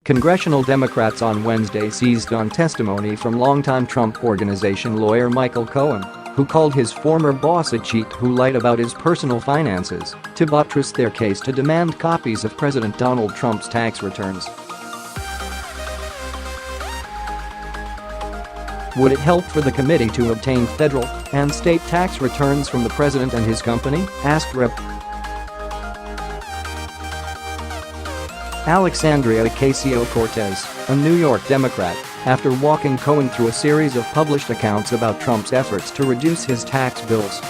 Congressional Democrats on Wednesday seized on testimony from longtime Trump Organization lawyer Michael Cohen, who called his former boss a cheat who lied about his personal finances, to buttress their case to demand copies of President Donald Trump's tax returns. Would it help for the committee to obtain federal and state tax returns from the president and his company? Asked Rep. Alexandria Ocasio-Cortez, a New York Democrat, after walking Cohen through a series of published accounts about Trump's efforts to reduce his tax bills.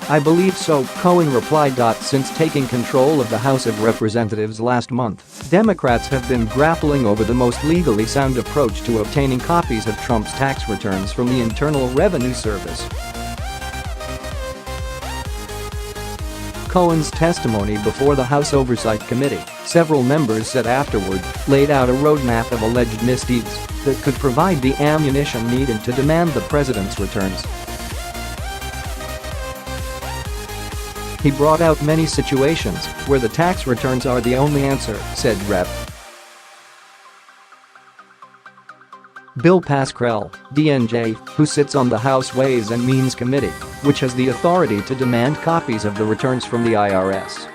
"I believe so," Cohen replied. Since taking control of the House of Representatives last month, Democrats have been grappling over the most legally sound approach to obtaining copies of Trump's tax returns from the Internal Revenue Service. Cohen's testimony before the House Oversight Committee, several members said afterward, laid out a roadmap of alleged misdeeds that could provide the ammunition needed to demand the president's returns. He brought out many situations where the tax returns are the only answer, said Rep. Bill Pascrell, DNJ, who sits on the House Ways and Means Committee, which has the authority to demand copies of the returns from the IRS.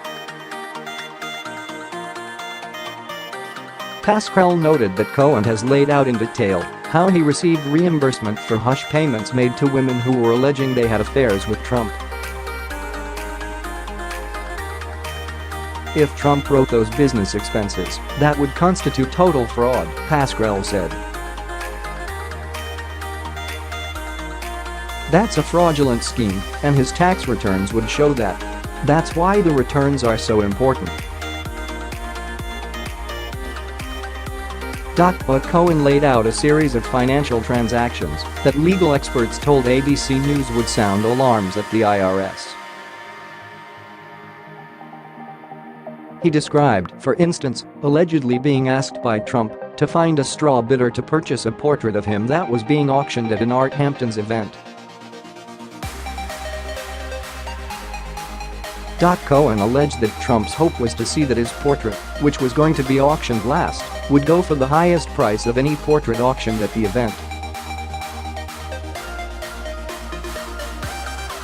Pascrell noted that Cohen has laid out in detail how he received reimbursement for hush payments made to women who were alleging they had affairs with Trump. If Trump wrote those business expenses, that would constitute total fraud, Pascrell said. That's a fraudulent scheme, and his tax returns would show that. That's why the returns are so important. But Cohen laid out a series of financial transactions that legal experts told ABC News would sound alarms at the IRS. He described, for instance, allegedly being asked by Trump to find a straw bidder to purchase a portrait of him that was being auctioned at an Art Hamptons event. Cohen alleged that Trump's hope was to see that his portrait, which was going to be auctioned last, would go for the highest price of any portrait auctioned at the event.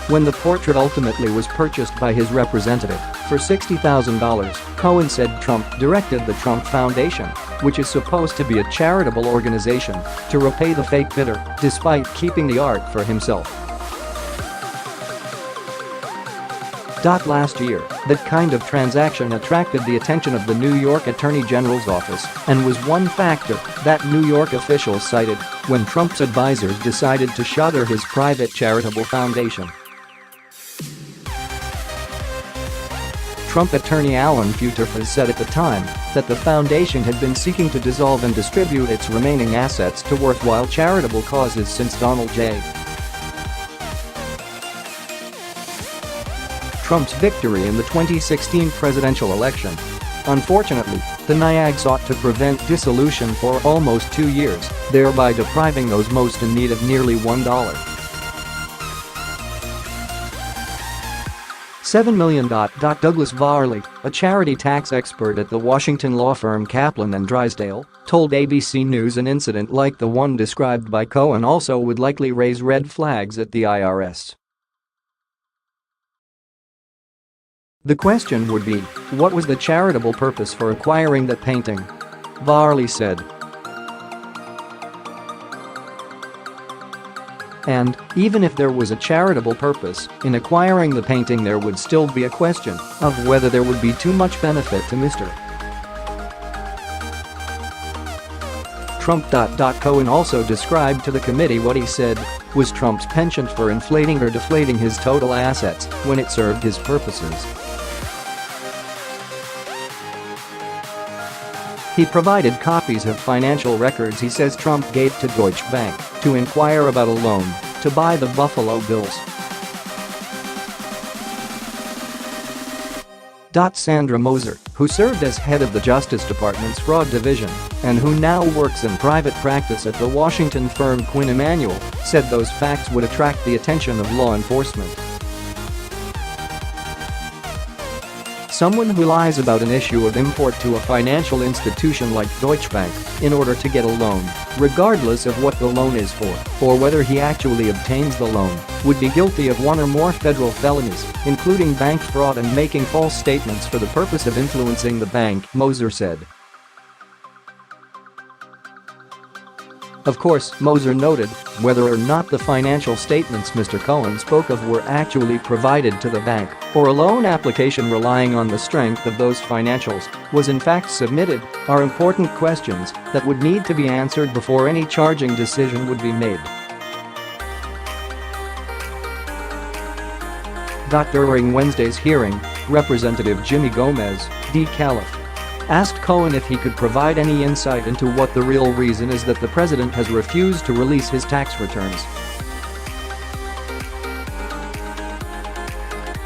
When the portrait ultimately was purchased by his representative for $60,000, Cohen said Trump directed the Trump Foundation, which is supposed to be a charitable organization, to repay the fake bidder, despite keeping the art for himself. Last year, that kind of transaction attracted the attention of the New York Attorney General's office and was one factor that New York officials cited when Trump's advisors decided to shutter his private charitable foundation. Trump attorney Alan Futerfas said at the time that the foundation had been seeking to dissolve and distribute its remaining assets to worthwhile charitable causes since Donald J. Trump's victory in the 2016 presidential election. Unfortunately, the NIAG sought to prevent dissolution for almost 2 years, thereby depriving those most in need of nearly $1.7 million. Douglas Varley, a charity tax expert at the Washington law firm Kaplan and Drysdale, told ABC News an incident like the one described by Cohen also would likely raise red flags at the IRS. The question would be, what was the charitable purpose for acquiring that painting? Varley said. And, even if there was a charitable purpose in acquiring the painting, there would still be a question of whether there would be too much benefit to Mr. Trump. Cohen also described to the committee what he said was Trump's penchant for inflating or deflating his total assets when it served his purposes. He provided copies of financial records he says Trump gave to Deutsche Bank to inquire about a loan to buy the Buffalo Bills. Sandra Moser, who served as head of the Justice Department's Fraud Division and who now works in private practice at the Washington firm Quinn Emanuel, said those facts would attract the attention of law enforcement. Someone who lies about an issue of import to a financial institution like Deutsche Bank in order to get a loan, regardless of what the loan is for or whether he actually obtains the loan, would be guilty of one or more federal felonies, including bank fraud and making false statements for the purpose of influencing the bank, Moser said. Of course, Moser noted, whether or not the financial statements Mr. Cohen spoke of were actually provided to the bank or a loan application relying on the strength of those financials was in fact submitted are important questions that would need to be answered before any charging decision would be made. During Wednesday's hearing, Representative Jimmy Gomez, D. Calif, asked Cohen if he could provide any insight into what the real reason is that the president has refused to release his tax returns.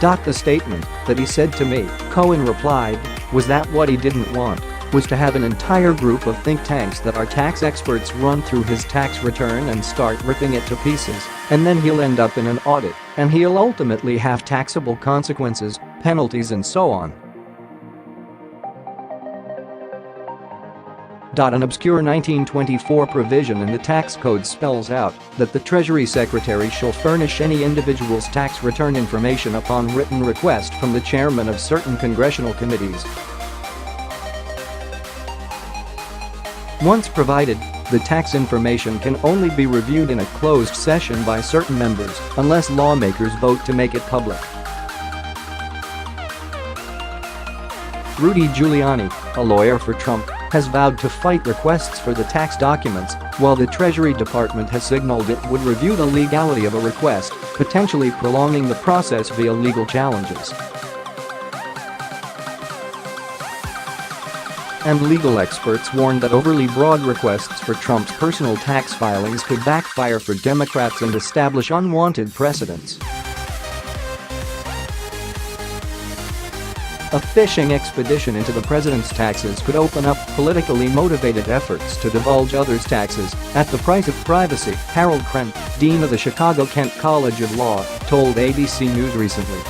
The statement that he said to me, Cohen replied, was that what he didn't want was to have an entire group of think tanks that are tax experts run through his tax return and start ripping it to pieces, and then he'll end up in an audit, and he'll ultimately have taxable consequences, penalties and so on. An obscure 1924 provision in the tax code spells out that the Treasury Secretary shall furnish any individual's tax return information upon written request from the chairman of certain congressional committees. Once provided, the tax information can only be reviewed in a closed session by certain members unless lawmakers vote to make it public. Rudy Giuliani, a lawyer for Trump, has vowed to fight requests for the tax documents, while the Treasury Department has signaled it would review the legality of a request, potentially prolonging the process via legal challenges. And legal experts warned that overly broad requests for Trump's personal tax filings could backfire for Democrats and establish unwanted precedents. A fishing expedition into the president's taxes could open up politically motivated efforts to divulge others' taxes at the price of privacy, Harold Krent, dean of the Chicago-Kent College of Law, told ABC News recently.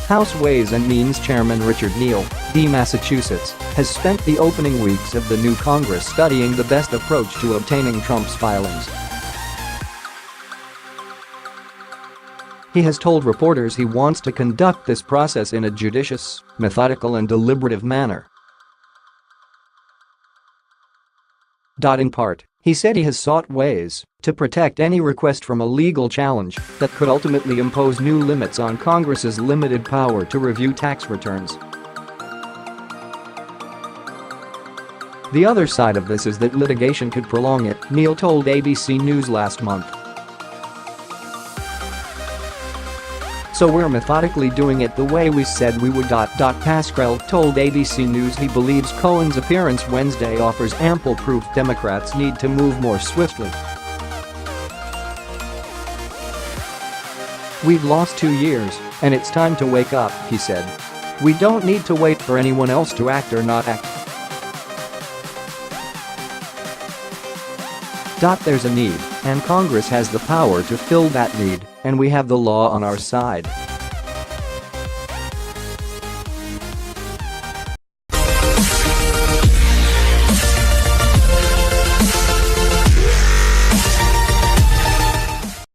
House Ways and Means Chairman Richard Neal, D. Massachusetts, has spent the opening weeks of the new Congress studying the best approach to obtaining Trump's filings. He has told reporters he wants to conduct this process in a judicious, methodical and deliberative manner. In part, he said he has sought ways to protect any request from a legal challenge that could ultimately impose new limits on Congress's limited power to review tax returns. The other side of this is that litigation could prolong it, Neal told ABC News last month. So we're methodically doing it the way we said we would. Pascrell told ABC News he believes Cohen's appearance Wednesday offers ample proof Democrats need to move more swiftly. We've lost 2 years, and it's time to wake up, he said. We don't need to wait for anyone else to act or not act. There's a need, and Congress has the power to fill that need, and we have the law on our side.